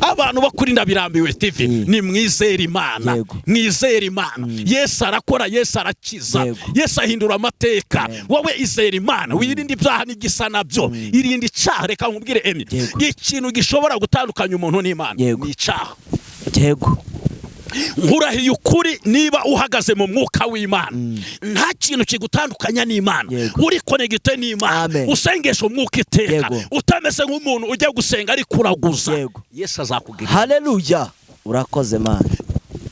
abantu bakuri ndabirambiwe TV ni mwizera Imana, mwizera Imana. Yesu arakora, Yesu arakiza, Yesu ahindura amateka. Wowe izera Imana, wirinde ibyaha n'igisa nabyo, irinde icyaha. Reka nkubwire Emi, ikintu gishobora gutandukanya umuntu n'Imana ni icyaha. Nkurahiye ukuri, niba uhagaze mu mwuka w'Imana nta kintu kigutandukanya n'Imana. Uri connected n'Imana, usengesha umwuka iteka, utameze nk'umuntu ujya gusenga ari kuraguza, Yesu azakugirira. Haleluya, urakoze Mana.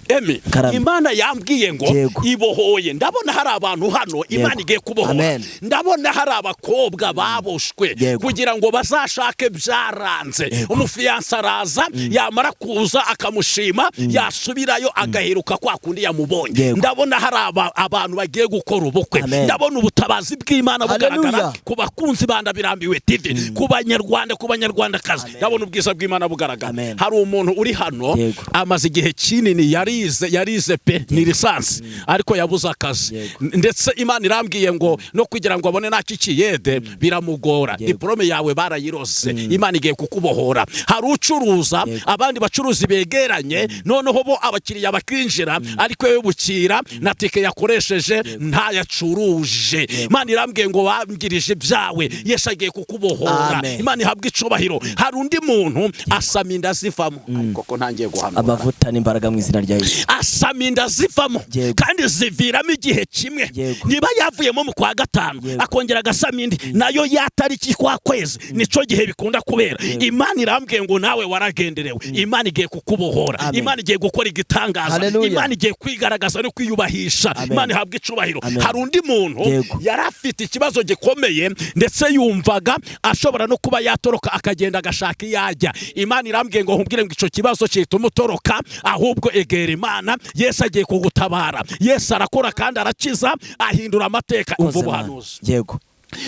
Emi, Imana yambwiye ngo ibohoye. Ndabona hari abantu hano Imana igiye kubohora. Ndabona hari abakobwa baboshwe kugira ngo bazashake byaranze. Umufiyanse araza, yamara kuza akamushima, yasubirayo agaheruka kwa kundi yamubonye. Ndabona hari abantu bagiye gukora ubukwe. Ndabona ubutabazi bw'Imana bugaragara ku bakunzi bandabirambiwe TV, ku banyarwanda, ku banyarwandakazi. Ndabona ubwiza bw'Imana bugaragara. Hari umuntu uri hano amaze igihe kinini yarize pe ni lisansi ariko yabuze akazi, ndetse Imana irambwiye ngo no kugira ngo abone nakikiyede biramugora. Diplome yawe barayirose, Imana igiye kukubohora. Hari ucuruza, abandi bacuruzi begeranye, noneho bo abakiriya bakinjira ariko yewe bukira na tike yakoresheje nta yacuruje. Imana irambwiye ngo wangirije byawe, Yesu agiye kukubohora. Imana ihabwa icubahiro. Hari undi muntu asama inda zivamo, koko ntangiye guhamya amavuta n'imbaraga mu izina rya Yesu. Asama inda zivamo kandi ziviramo igihe kimwe. Niba yavuyemo mu kwa gatanu akongera agasama indi, nayo yatariki kwa kwezi, nico gihe bikunda kubera. Imana irambwiye ngo nawe waragenderewe. Imana igiye kukubohora. Imana igiye gukora igitangaza. Imana igiye kwigaragaza no kwiyubahisha. Imana ihabwa icubahiro. Hari undi muntu yari afite ikibazo gikomeye, ndetse yumvaga ashobora no kuba yatoroka akagenda agashaka iyajya. Imana irambwiye ngo nkubwire ngo ico kibazo cyituma utoroka, ahubwo egera Imana. Yesu agiye kugutabara. Yesu arakora kandi arakiza, ahindura amateka. Umva ubuhanuzi.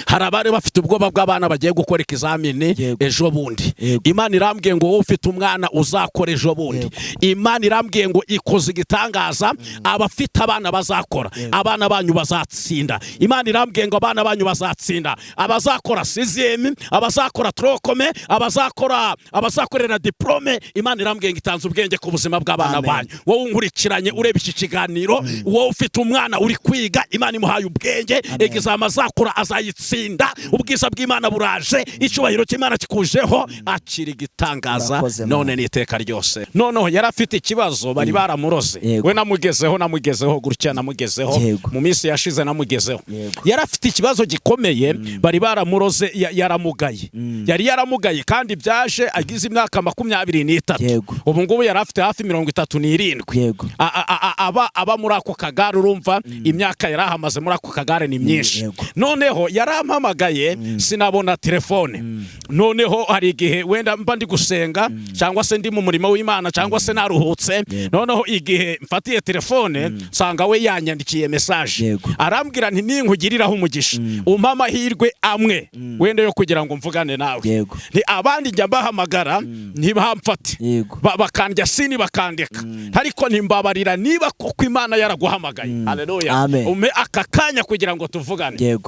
Hari abari bafite ubwoba bw'abana bagiye gukora ikizamini ejo bundi. Imana irambwiye ngo wowe ufite umwana uzakora ejo bundi. Imana irambwiye ngo ikoze igitangaza, abafite abana bazakora, abana banyu bazatsinda. Imana irambwiye ngo abana banyu bazatsinda, abazakora sixième, abazakora trokome, abazakorera diplome. Imana irambwiye ngo itanze ubwenge ku buzima bw'abana banyu. Wowe unkurikiranye ureba iki kiganiro, wowe ufite umwana uri kwiga, Imana imuhaye ubwenge, exam azakora azayitsinda. Ubwiza bw'Imana buraje, icubahiro cy'Imana kikujeho, akiri gitangaza none n'iteka ryose. Noneho yari afite ikibazo, bari baramuroze. We namugezeho gutya, namugezeho mu minsi yashize, namugezeho. Yari afite ikibazo gikomeye, bari baramuroze, yaramugaye. Yari yaramugaye kandi byaje agize imyaka 23. Ubu ngubu yari afite hafi 37. Aba muri ako kagare, urumva imyaka yari ahamaze muri ako kagare ni myinshi. Noneho yarampamagaye sinabona telefone. Noneho hari igihe wenda mba ndi gusenga, cyangwa se ndi mu murimo w'Imana, cyangwa se naruhutse. Noneho igihe mfatiye telefone sanga we yanyandikiye message, arambwira nti ninkugiriraho umugisha umpa amahirwe amwe wenda yo kugira ngo mvugane nawe. Ni abandi njya mbahamagara ntibamfate, bakandya sini bakandeka, ariko ntimbabarira niba koko Imana yaraguhamagaye. Haleluya. Ume akakanya kugira ngo tuvugane.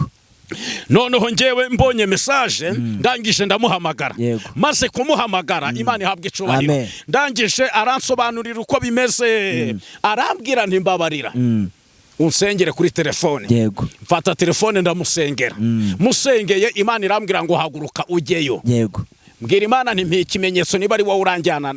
Noneho ngewe mbonye message, ndangije ndamuhamagara. Maze kumuhamagara, Imana ihabwe icubahiro, ndangije aransobanurira uko bimeze. Arambwira ntimbabarira unsengere kuri telefone. Mfata telefone ndamusengera. Musengeye, Imana irambwira ngo haguruka ujyeyo. Mbwira Imana nti ikimenyetso niba ari wowe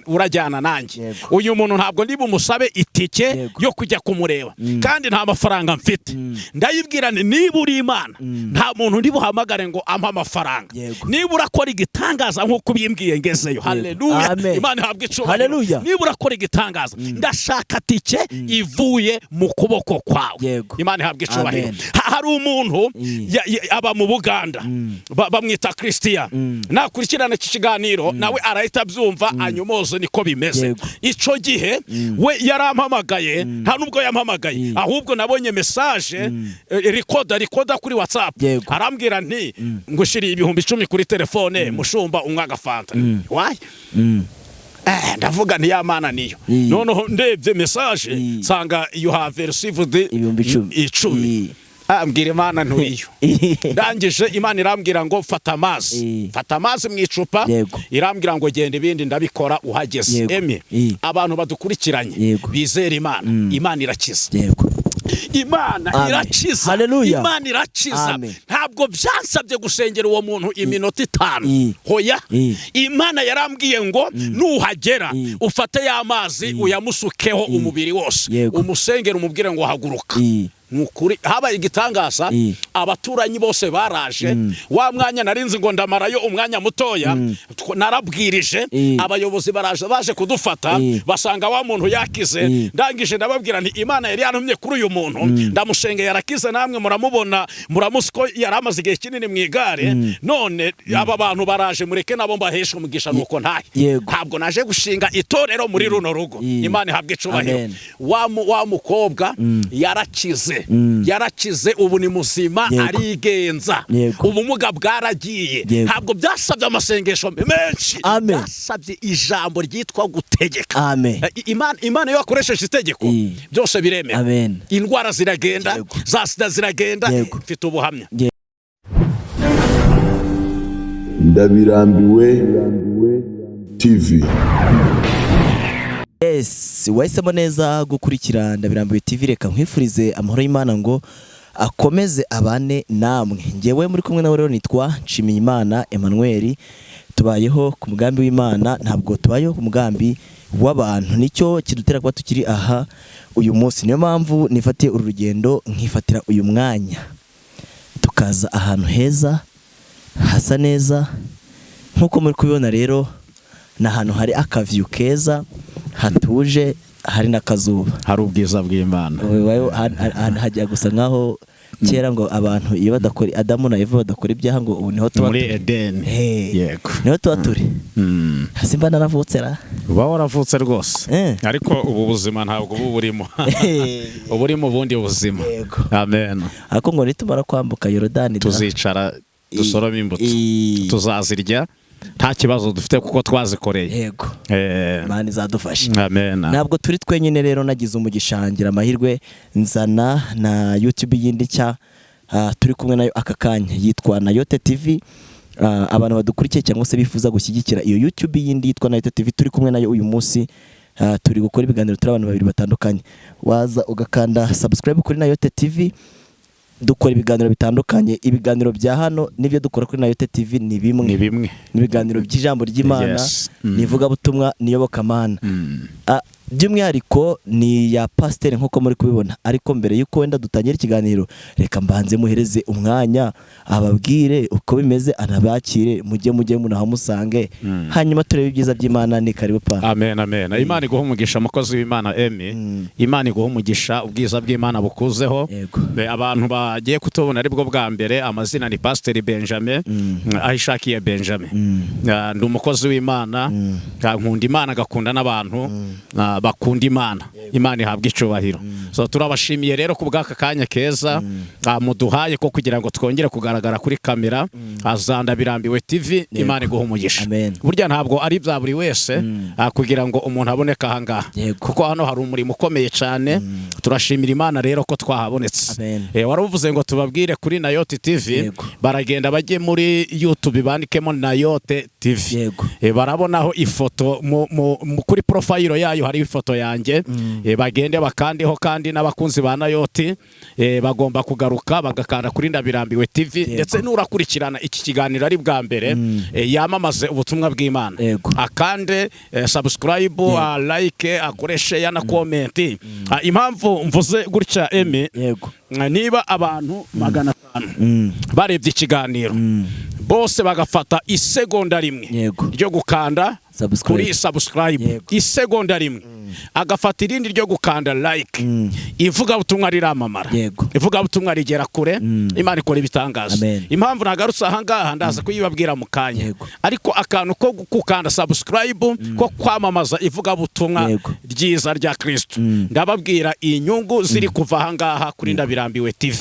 urajyana nanjye. Uyu muntu ntabwo ndi bumusabe itike yo kujya kumureba, kandi nta mafaranga mfite. Ndayibwira nti niba uri Imana, nta muntu ndi buhamagare ngo ampa amafaranga. Niba urakora igitangaza nk'uko ubimbwiye ngezeyo. Haleluya. Imana ihabwe icubahiro. Niba urakora igitangaza, ndashaka tike ivuye mu kuboko kwawe. Imana ihabwe icubahiro. Hari umuntu aba mu Buganda, bamwita Christian. Nakurikirana ikiganiro nawe arahita byumva, anyomoze niko bimeze. Ico gihe we yarampamagaye, nta nubwo yampamagaye, ahubwo nabonye message recorder kuri WhatsApp. Arambwira nti ngushiriye 10,000 kuri telefone, mushumba umwaga fanta. Why? Ndavuga nti y'Imana niyo. Noneho ndebye message nsanga you have received 10,000. ambwira Imana nturiyo. Ndangije Imana irambwira ngo fata amazi mu icupa, irambwira ngo genda ibindi ndabikora uhageze. Emi abantu badukurikiranye bizera Imana irakiza. Imana irakiza. Imana irakiza. Ntabwo byansabye gusengera uwo muntu iminota 5. Hoya Imana yarambwiye ngo nuhagera ufate ya mazi uyamusukeho umubiri wose, umusengera umubwire ngo haguruka. Nukuri habaye igitangaza, abaturanyi bose baraje. Wa mwanya narinzi ngo ndamarayo umwanya mutoya, narabwirije abayobozi baje kudufata, basanga wa muntu yakize. Ndangije ndababwira nti Imana yari yantumye kuri uyu muntu, ndamushengeye yarakize, namwe muramubona muramusko yaramaze igihe kinini mu igare. None aba bantu baraje, mureke nabo mbahesha umugisha nuko ntahe. Ntabwo naje gushinga itorero muri runo rugo. Imana ihabwe icubahiro. Wa mukobwa yarakize. Ubu ni muzima, arigenza. Ubumuga bwaragiye. Ntabwo byasabye amasengesho menshi, byasabye ijambo ryitwa gutegeka. Imana iyo yakoresheje itegeko byose biremera. Indwara ziragenda, za sida ziragenda. Mfite ubuhamya. Ndabirambiwe TV. Wahisemo neza gukurikira Ndabirambiwe TV. Reka nkwifurize amahoro y'Imana ngo akomeze abane namwe. Ngewe muri kumwe nawe rero nitwa Nshimiyimana Emmanuel. Tubayeho ku mugambi w'Imana, ntabwo tubayeho ku mugambi w'abantu. Nicyo kidutera kuba tukiri aha uyu munsi. Niyo mpamvu nifatiye uru rugendo, nkifatira uyu mwanya tukaza ahantu heza hasa neza. Nkuko muri kubibona rero, na ahantu hari akaviyu keza, hatuje, hari n'akazuba, hari ubwiza bw'Imana. Hajya gusa nkaho kera ngo abantu iyo badakora, Adamu na Eva badakora ibyaha, ngo ubu niho tuba muri Eden. Yego, niho tuba turi. Hasimba naravutse ra, uba waravutse rwose. Ariko ubu buzima ntabwo ubu burimo. Ubu uri mu bundi buzima. Amen. Ariko ngo nitumara kwambuka Yorodani tuzicara dusoroma imbuto, tuzazirya, nta kibazo dufite kuko twazikoreye. Yego, Imana izadufasha. Amen. Ntabwo turi twenyine rero, nagize umugisha ngira amahirwe nzana na YouTube yindi cya turi kumwe nayo aka kanya, yitwa Nayote TV. Abantu badukurikiye cyangwa se bifuza gushyigikira iyo YouTube yindi yitwa Nayote TV, turi kumwe nayo uyu munsi. Turi gukora ibiganiro, turi abantu babiri batandukanye. Waza ugakanda subscribe kuri Nayote TV. Dukora ibiganiro bitandukanye. Ibiganiro bya hano nibyo dukora kuri Nayote TV ni bimwe. Ibiganiro by'ijambo ry'Imana, nivuga butumwa, niyobokamana. By'umwihariko ni ya pasiteri nkuko muri kubibona. Ariko mbere yuko wenda dutangira ikiganiro, reka mbanze muhereze umwanya ababwire uko bimeze, anabakire, mujye munahamusange, hanyuma turebe ibyiza by'Imana. Ni karibu pa. Amen. Imana iguha umugisha mukozi w'Imana Emi. Imana iguha umugisha, ubwiza bw'Imana bukuzeho. Abantu bagiye kutubona ari bwo bwa mbere, amazina ni Pasiteri Benjamin, ahishakiye Benjamin. Ndi umukozi w'Imana, nkunda Imana, gakunda n'abantu bakunda Imana. Imana ihabwe icubahiro. So turabashimiye rero ku bw'aka kanya keza muduhaye ko kugira ngo twongere kugaragara kuri kamera. Ndabirambiwe TV. Imana iguha umugisha. Burya ntabwo ari bya buri wese kugira ngo umuntu aboneka aha ngaha, kuko hano hari umurimo ukomeye cyane. Turashimira Imana rero ko twahabonetse. Waravuze ngo tubabwire kuri Nayote TV, baragenda bajye muri YouTube bandikemo Nayote TV. Barabonaho ifoto kuri profile yayo, hari ifoto yanjye. Bagende bakandeho, kandi n'abakunzi ba Nayote bagomba kugaruka bagakanda kuri Ndabirambiwe TV. Ndetse n'urakurikirana iki kiganiro ari bwa mbere, yamamaze ubutumwa bw'Imana, akande subscribe, like, akoreshe ya na comment. Impamvu mvuze gutya Emi, niba abantu 500 barebye ikiganiro, bose bagafata isegonda rimwe ryo gukanda kuri subscribe, isegonda rimwe agafata irindi ryo gukanda like, ivuga butumwa riramamara, ivuga butumwa rigera kure. Imana ikora ibitangaza. Impamvu nagarutse aha ngaha ndaza kuyibabwira mu kanya, ariko akantu ko gukanda subscribe ko kwamamaza ivuga butumwa ryiza rya Kristo, ndababwira inyungu ziri kuva aha ngaha kuri Ndabirambiwe TV.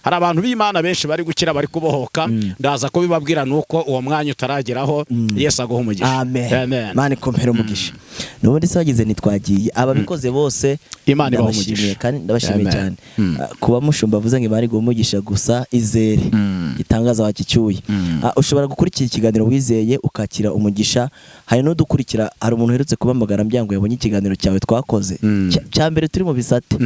Hari abantu b'Imana benshi bari gukira, bari kubohoka. Ndaza kubibabwira nuko uwo mwanya utarageraho. Yesu aguha umugisha. Amen. Amen. Imana ikomere umugisha. Nubundi se wagize ntitwagiye ababikoze bose Imana ndabashimiye kandi ndabashimiye cyane. Kuba mushumba avuze ngo Imana igumugisha gusa izere itangaza wakicyuye. Ushobora gukurikira ikiganiro wizeye ukakira umugisha. Hari no dukurikira, hari umuntu uherutse kubamagara mbyango yabonye ikiganiro cyawe twakoze cyambere turi mu bisate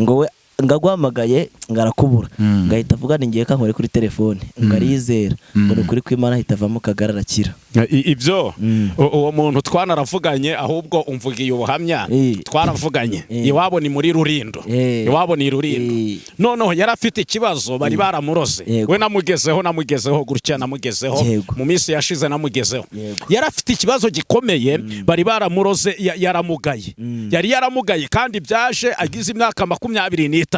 ngo we ngaguhamagaye ngarakubura ngahita avuga ngiye kankore kuri telefone ngarizera ngo nukuri kw'Imana hitavamo kagararakira ibyo uwo muntu twanaravuganye ahubwo umvugiye ubuhamya twaravuganye iwabo ni muri Rurindo iwabo ni Rurindo noneho yarafite ikibazo bari baramuroze we namugezeho gutya namugezeho mu minsi yashize namugezeho yarafite ikibazo gikomeye bari baramuroze yaramugaye yari yaramugaye kandi byaje agize imyaka 23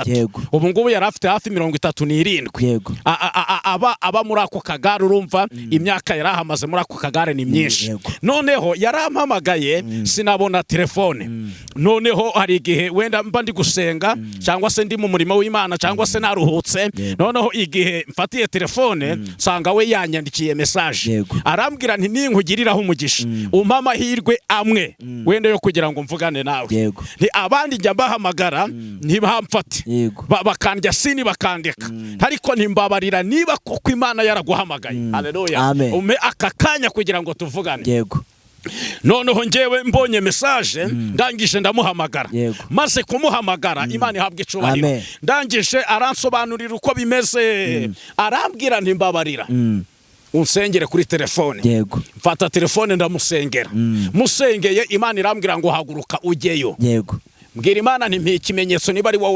ubu ngubu yarafite hafi 37 aba muri ako kagare urumva imyaka yarahamaze muri ako kagare ni myinshi noneho yarampamagaye sinabona telefone noneho hari igihe wenda mba ndi gusenga cyangwa se ndi mu murimo w'Imana cyangwa se naruhutse noneho igihe mfatiye telefone sanga we yanyandikiye message arambwira nti ninkugiriraho umugisha umpa amahirwe amwe wenda yo kugira ngo mvugane nawe nti abandi njya mbahamagara ntibamfate bakandya sini bakandeka ariko ntimbabarira niba koko Imana yaraguhamagaye haleluya ume akakanya kugira ngo tuvugane noneho ngewe mbonye message ndangije ndamuhamagara maze kumuhamagara Imana ihabwe icubahiro ndangije aransobanurira uko bimeze arambwira ntimbabarira unsengere kuri telefone mfata telefone ndamusengera musengeye Imana irambwira ngo haguruka ujyeyo mbwira Imana nti ikimenyetso niba ari wowe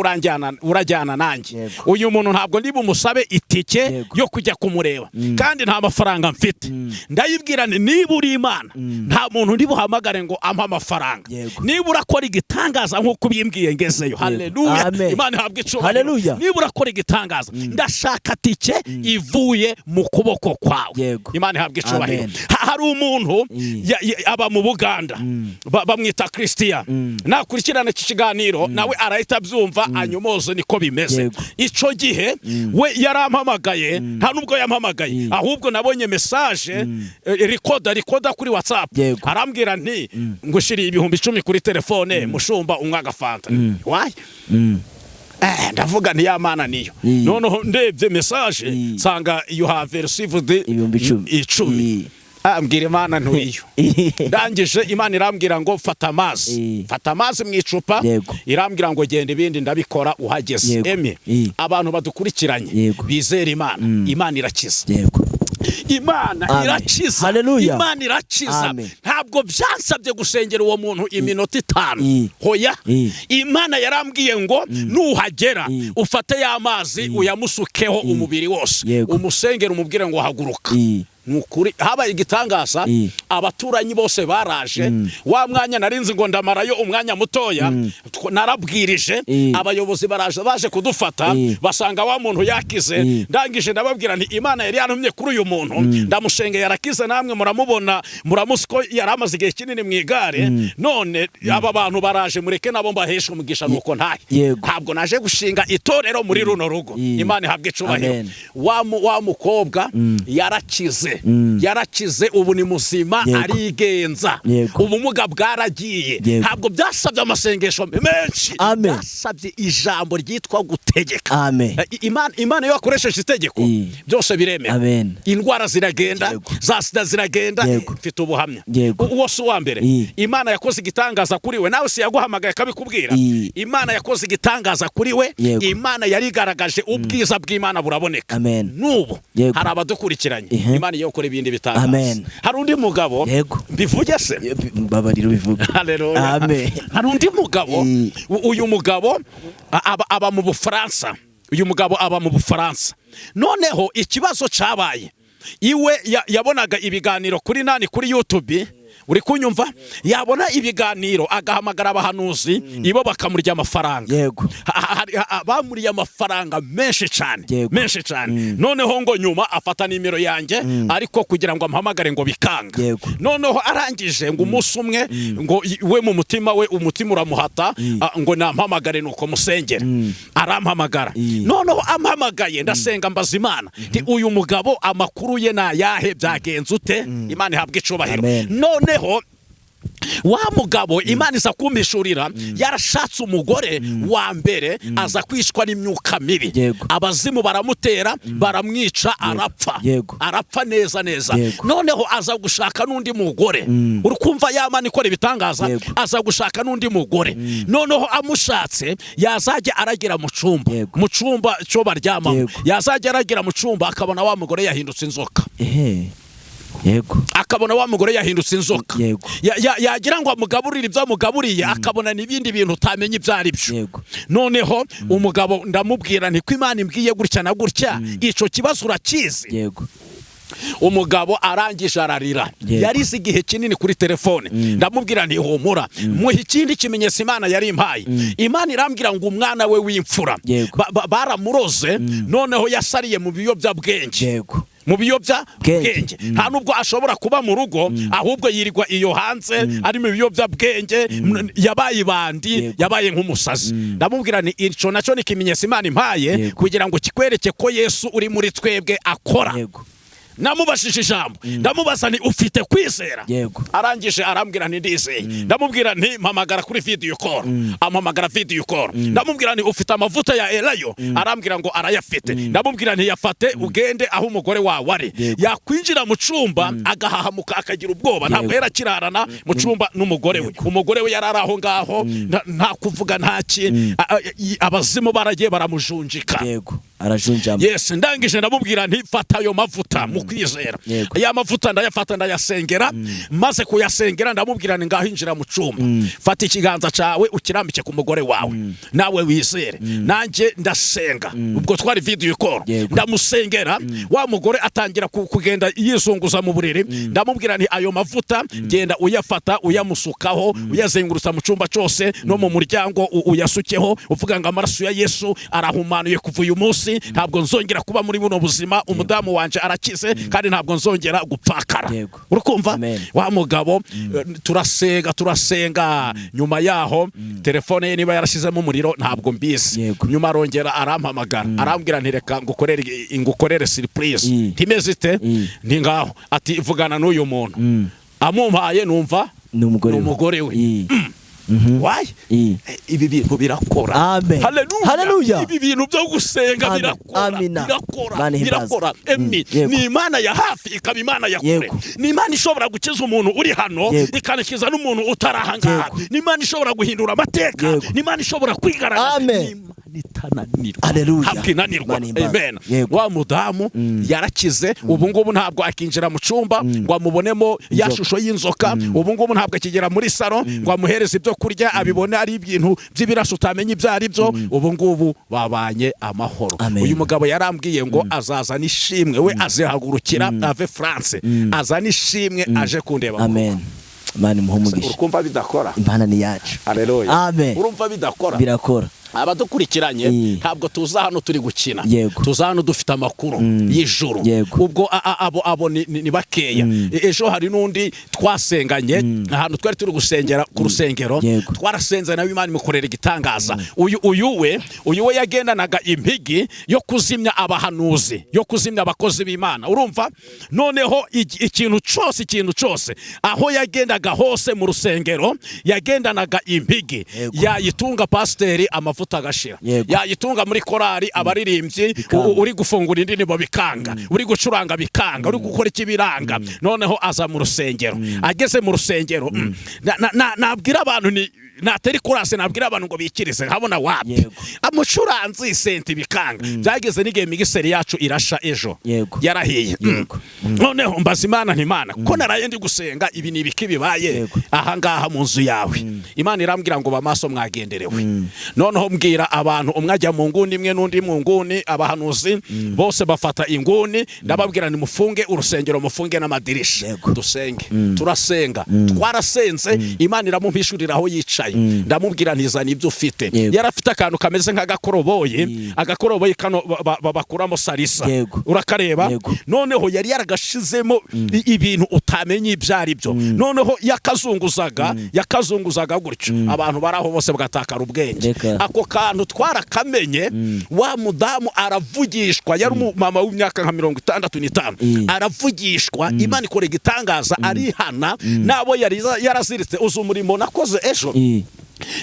urajyana nanjye uyu muntu ntabwo ndi bumusabe itike yo kujya kumureba kandi nta mafaranga mfite ndayibwira nti niba uri Imana nta muntu ndi buhamagare ngo ampa amafaranga niba urakora igitangaza nk'uko bimbwiye ngezeyo haleluya Imana ihabwe icubahiro niba urakora igitangaza ndashaka tike ivuye mu kuboko kwawe Imana ihabwe icubahiro hari umuntu aba mu Buganda bamwita Christian nakurikirana ikiganiro nawe arahita byumva anyomoze niko bimeze ico gihe we yarampamagaye nta nubwo yampamagaye ahubwo nabonye message recorder kuri WhatsApp arambwira nti ngushiriye 10,000 kuri telefone mushumba umwaga fanta why ndavuga nti ya Mana niyo noneho ndebye message nsanga you have received 10,000 ambwira Imana ntuyiyo ndangije Imana irambwira ngo fata amazi mu icupa irambwira ngo genda ibindi ndabikora uhageze eme abantu badukurikiranye bizera Imana irakiza Imana irakiza Imana irakiza ntabwo byansabye gusengera uwo muntu iminota 5 hoya Imana yarambwiye ngo nuhagera ufate ya mazi uyamusukeho umubiri wose umusengera umubwire ngo haguruka nukuri habaye igitangaza abaturanyi bose baraje wa mwanya narinzi ngo ndamarayo umwanya mutoya narabwirije abayobozi baje kudufata basanga wa muntu yakize ndangije ndababwira nti Imana yari yantumye kuri uyu muntu ndamushenge yarakize namwe muramubona muramusiko yaramaze igihe kinini mu igare none aba bantu baraje mureke nabo mbahesha umugisha nuko ntahe ntabwo naje gushinga itorero muri runo rugo Imana ihabwe icubahiro wa mukobwa yarakize ubu ni muzima arigenza ubumuga bwaragiye ntabwo byasabye amasengesho menshi byasabye ijambo ryitwa gutegeka Imana yo akoresheje itegeko byose biremera indwara ziragenda za sida ziragenda mfite ubuhamya uwo si uwa mbere Imana yakoze igitangaza kuri we nawe si yaguhamagaye kabikubwira Imana yakoze igitangaza kuri we Imana yarigaragaje ubwiza bw'Imana buraboneka nubu hari abadukurikiranye Imana yo kora ibindi bitangaza hari undi mugabo bivuge se babarira bivuga haleluya hari undi mugabo uyu mugabo aba mu Bufaransa noneho ikibazo cabaye iwe yabonaga ibiganiro kuri YouTube uri kunyumva yabona ibiganiro agahamagara abahanuzi ibo bakamurya amafaranga bamuriye amafaranga menshi cyane noneho ngo nyuma afata nimero yanjye ariko kugira ngo amuhamagare ngo bikanga noneho arangije ngo umunsi umwe ngo we mu mutima we umutima uramuhata ngo nampamagare nuko musengera arampamagara noneho ampamagaye ndasenga mbaza Imana uyu mugabo amakuru ye nayahe byagenze ute Imana ihabwe icubahiro noneho wa mugabo Imana iza kumpishurira yarashatse umugore wa mbere aza kwishwa n'imyuka mibi, abazimu baramutera baramwica arapfa neza noneho aza gushaka n'undi mugore, uri kumva Imana ikora ibitangaza, aza gushaka n'undi mugore, noneho amushatse yazajya aragira mu cyumba cyo baryamamo, yazajya aragira mu cyumba akabona wa mugore yahindutse inzoka. Akabona wa mugore yahindutse inzoka, yagira ngo amugaburire ibyo amugaburiye akabona n'ibindi bintu utamenye ibyo ari byo. Noneho umugabo ndamubwira nti ko Imana imbwiye gutya na gutya, ico kibazo urakizi? Umugabo arangije ararira, yarize igihe kinini kuri telefone. Ndamubwira nti humura, muhe ikindi kimenyetso Imana yari impaye. Imana irambwira ngo umwana we w'imfura baramuroze, noneho yasariye mu biyobyabwenge, mu biyobyabwenge. Nta nubwo ashobora kuba mu rugo, ahubwo yirirwa iyo hanze ari mu biyobyabwenge, yabaye ibandi, yabaye nk'umusazi. Ndamubwira ni ico naco ni kimenyetso Imana impaye kugira ngo kikwereke ko Yesu uri muri twebwe akora. Namubashije ijambo, ndamubaza ni ufite kwizera? Arangije arambwira nti ndizeye. Ndamubwira nti mpamagara kuri video call, ampamagara video call. Ndamubwira nti ufite amavuta ya Elayo? Arambwira ngo arayafite. Ndamubwira nti yafate ugende aho umugore wawe ari. Yakwinjira mu cyumba agahahamuka akagira ubwoba, ntabwo yera kirarana mu cyumba n'umugore we. Umugore we yarari aho ngaho nta kuvuga ntaki, abazimu baragiye baramujunjika. Yes, ndangije ndamubwira nti fata ayo mavuta mu kwizera. Ya mavuta ndayafata ndayasengera, maze kuyasengera ndamubwira ni ngaho injira mu cyumba, fata ikiganza cyawe ukirambike ku mugore wawe, nawe wizere. Nanjye ndasenga, ubwo twari video call, ndamusengera. Wa mugore atangira kugenda yizunguza mu buriri. Ndamubwira nti ayo mavuta genda uyafata uyamusukaho, uyazengurutsa mu cyumba cyose no mu muryango uyasukeho, uvuga ngo amaraso ya Yesu arahumanuye kuva uyu munsi, ntabwo nzongera kuba muri buno buzima, umudamu wanje arakize kandi ntabwo nzongera gupfakara. Urukumva? Wa mugabo turasenga. Nyuma yaho telefone ye niba yarashizemo umuriro ntabwo mbizi. Nyuma arongera arampamagara, arambwira nti reka ngukorere surprise. Ntimeze ite? Ndi ngaho ati vugana n'uyu muntu. Amumpaye numva n'umugore we. Why? Ibi bintu birakora. Amen. Hallelujah. Ibi bintu byo gusenga birakora. Ni Imana ya hafi ikaba Imana ya kure. Ni Imana ishobora gukiza umuntu uri hano ikanakiza n'umuntu utarahanga. Ni Imana ishobora guhindura amateka. Ni Imana ishobora kwigaragaza. Hakinanirwa. Amen. Wa mudamu yarakize, ubu ngubu ntabwo akinjira mu cyumba ngo amubonemo ya shusho y'inzoka. Ubu ngubu ntabwo akigera muri saro ngo amuhereze ibyo kurya abibone ari ibintu by'ibiraso utamenye ibyo ari byo. Ubu ngubu babanye amahoro. Uyu mugabo yarambwiye ngo azaza nishimwe, we azihagurukira ave France, azana ishimwe aje kundeba. Amen. Imana imuhumugisha. Urukumva bidakora? Imana ni yacu. Haleluya. Amen. Urumva bidakora? Birakora. Abadukurikiranye ntabwo tuza hano turi gukina, tuza hano dufite amakuru y'ijuru. Ubwo abo ni bakeya. Ejo hari n'undi twasenganye ahantu twari turi gusengera ku rusengero, twarasenze nawe Imana imukorera igitangaza. Uyu we yagendanaga impigi yo kuzimya abahanuzi, yo kuzimya abakozi b'Imana. Urumva? Noneho ikintu cyose aho yagendaga hose mu rusengero yagendanaga impigi. Yayitunga pasiteri amavuta agashira, yayitunga muri korari abaririmbyi, uri gufungura indirimbo bikanga, uri gucuranga bikanga, uri gukora ikibiranga. Noneho aza mu rusengero, ageze mu rusengero nabwira abantu ni nateri kurase, nabwira abantu ngo bikirize nkabona wapi amucuranzi senti bikanga. Byageze n'igihe migiseri yacu irasha ejo yarahiye. Noneho mbaza Imana nti Imana ko naraye ndi gusenga ibi ni ibiki bibaye aha ngaha mu nzu yawe? Imana irambwira ngo bamaso mwagenderewe. Noneho mbwira abantu umwe ajya mu nguni imwe n'undi mu nguni, abahanuzi bose bafata inguni. Ndababwira ni mufunge urusengero, mufunge n'amadirisha, dusenge. Turasenga, twarasenze, Imana iramumpishurira aho yicaye. Wicaye ndamubwira ntizana ibyo ufite yarafite akantu kameze nk'agakoroboye agakoroboye kano bakuramo salisa urakareba noneho yari yaragashizemo ibintu utamenye ibyari byo noneho yakazunguzaga gutyo abantu baraho bose bagatakara ubwenge ako kantu twarakamenye wa mudamu aravugishwa yari umumama w'imyaka nka 65 aravugishwa Imana ikora igitangaza arihana nabo yari yaraziritse uzu umurimo nakoze ejo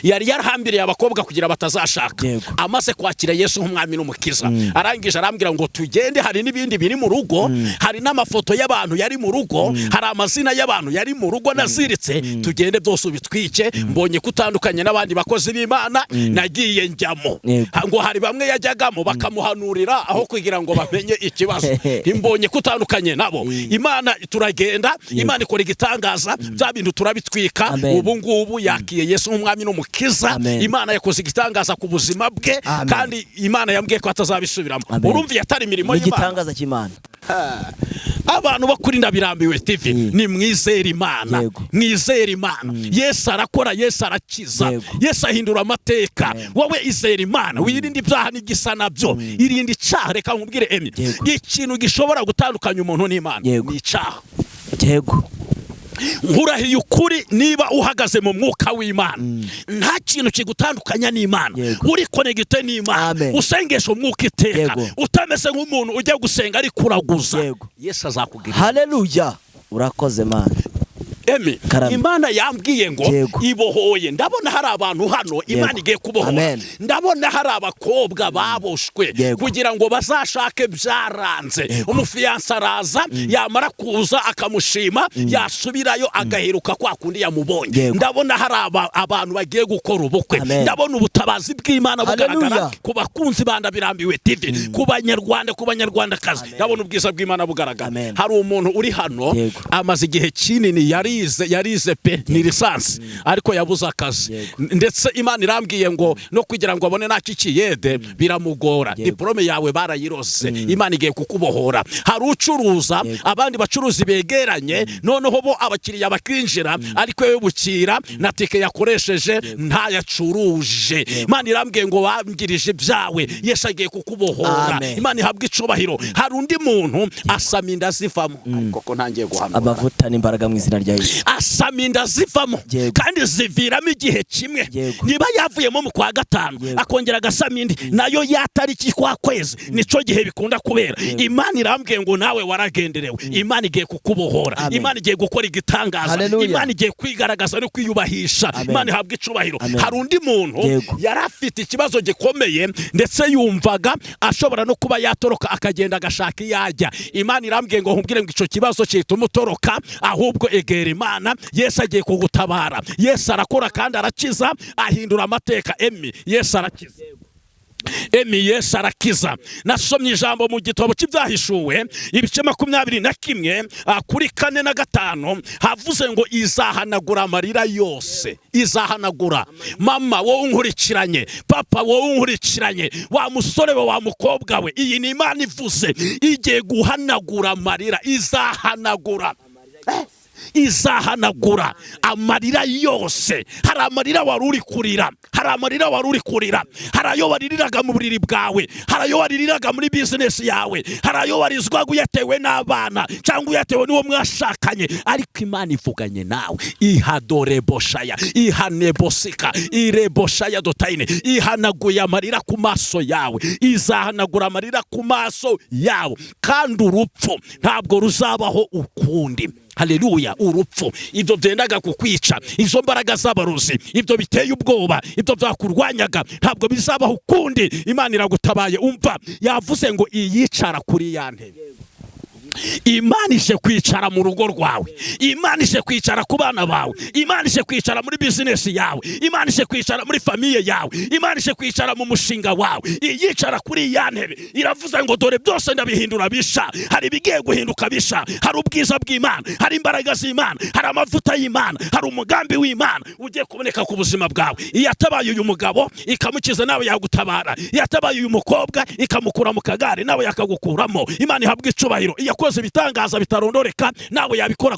yari yarahambiriye abakobwa kugira batazashaka amaze kwakira Yesu nk'umwami n'umukiza arangije arambwira ngo tugende hari n'ibindi biri mu rugo hari n'amafoto y'abantu yari mu rugo hari amazina y'abantu yari mu rugo naziritse tugende byose ubitwike mbonye kutandukanye n'abandi bakozi b'Imana nagiye njyamo ngo hari bamwe yajyagamo bakamuhanurira aho kugira ngo bamenye ikibazo imbonye kutandukanye nabo Imana turagenda Imana ikora igitangaza bya bintu turabitwika ubu ngubu yakiye Yesu nk'umwami n'umukiza Imana yakoze igitangaza ku buzima bwe kandi Imana yambwiye ko atazabisubiramo urumva yatari imirimo y'Imana igitangaza cy'Imana abantu bakuri ndabirambiwe TV ni mwizera Imana mwizera Imana Yesu arakora Yesu arakiza Yesu ahindura amateka wowe izera Imana wirinde ibyaha n'igisa nabyo irinde icyaha reka nkubwire ikintu gishobora gutandukanya umuntu n'Imana ni icyaha nkurahiye ukuri niba uhagaze mu mwuka w'Imana nta kintu kigutandukanya n'Imana uri connected n'Imana usengesha umwuka iteka utameze nk'umuntu ujya gusenga ari kuraguza Yesu azakugirira haleluya urakoze Mana Imana yambwiye ngo ibohoye ndabona hari abantu hano Imana igiye kubohora ndabona hari abakobwa baboshwe kugira ngo bazashake byaranze umufiyansa araza yamara kuza akamushima yasubirayo agaheruka kwa kundi yamubonye ndabona hari abantu bagiye gukora ubukwe ndabona ubutabazi bw'Imana bugaragara ku bakunzi bandabirambiwe TV ku banyarwandakazi ndabona ubwiza bw'Imana bugaragara hari umuntu uri hano amaze igihe kinini yarize pe ni lisansi ariko yabuze akazi ndetse Imana irambwiye ngo no kugira ngo abone nakikiyede biramugora diplome yawe barayirose Imana igiye kukubohora hari ucuruza abandi bacuruzi begeranye noneho bo abakiriya bakinjira ariko yewe bukira na tike yakoresheje nta yacuruje Imana irambwiye ngo wangirije ibyawe Yesu agiye kukubohora Imana ihabwe icubahiro hari undi muntu asaminda zivamo koko ntangiye guhanura amavuta n'imbaraga mu izina rya Yesu asaminda zivamo kandi ziviramo igihe kimwe niba yavuyemo mu kwa gatanu akongera agasamindi nayo yatariki kwa kwezi nico gihe bikunda kubera Imana irambwiye ngo nawe waragenderewe Imana igiye kukubohora Imana igiye gukora igitangaza Imana igiye kwigaragaza no kwiyubahisha Imana ihabwe icubahiro hari undi muntu yarafite ikibazo gikomeye ndetse yumvaga ashobora no kuba yatoroka akagenda agashaka yajya Imana irambwiye ngo nkubwire ngo ico kibazo cyituma utoroka ahubwo egera Imana Yesu agiye kugutabara Yesu arakora kandi arakiza ahindura amateka Yesu arakiza Yesu arakiza nasomye ijambo mu gitabo cy'ibyahishuwe ibice 21 kuri 4 na 5 havuze ngo izahanagura amarira yose izahanagura mama wowe unkurikiranye papa wowe unkurikiranye wa musore wa mukobwa we iyi ni Imana ivuze igiye guhanagura amarira izahanagura amarira yose hari amarira wari uri kurira hari ayo waririraga mu buriri bwawe hari ayo waririraga muri business yawe hari ayo warizwaga uyatewe n'abana cyangwa uyatewe n'uwo mwashakanye ariko Imana ivuganye nawe ihadoreboshaya ihanebosika ireboshaya dotayine ihanaguye amarira ku maso yawe izahanagura amarira ku maso yawe kandi urupfu ntabwo ruzabaho ukundi haleluya urupfu ibyo byendaga kukwica izo mbaraga z'abarozi ibyo biteye ubwoba ibyo byakurwanyaga ntabwo bizabaho ukundi Imana iragutabaye umva yavuze ngo iyicara kuri ya ntebe Imana ije kwicara mu rugo rwawe Imana ije kwicara ku bana bawe Imana ije kwicara muri business yawe Imana ije kwicara muri famille yawe Imana ije kwicara mu mushinga wawe iyicara kuri ya ntebe iravuze ngo dore byose ndabihindura bisha hari bigiye guhinduka bisha hari ubwiza bw'Imana hari imbaraga z'Imana hari amavuta y'Imana hari umugambi w'Imana ugiye kuboneka ku buzima bwawe iyatabaye uyu mugabo ikamukiza nawe yagutabara iyatabaye uyu mukobwa ikamukura mu kagare nawe yakagukuramo Imana ihabwe icubahiro iyakoze ibitangaza bitarondoreka nawe yabikora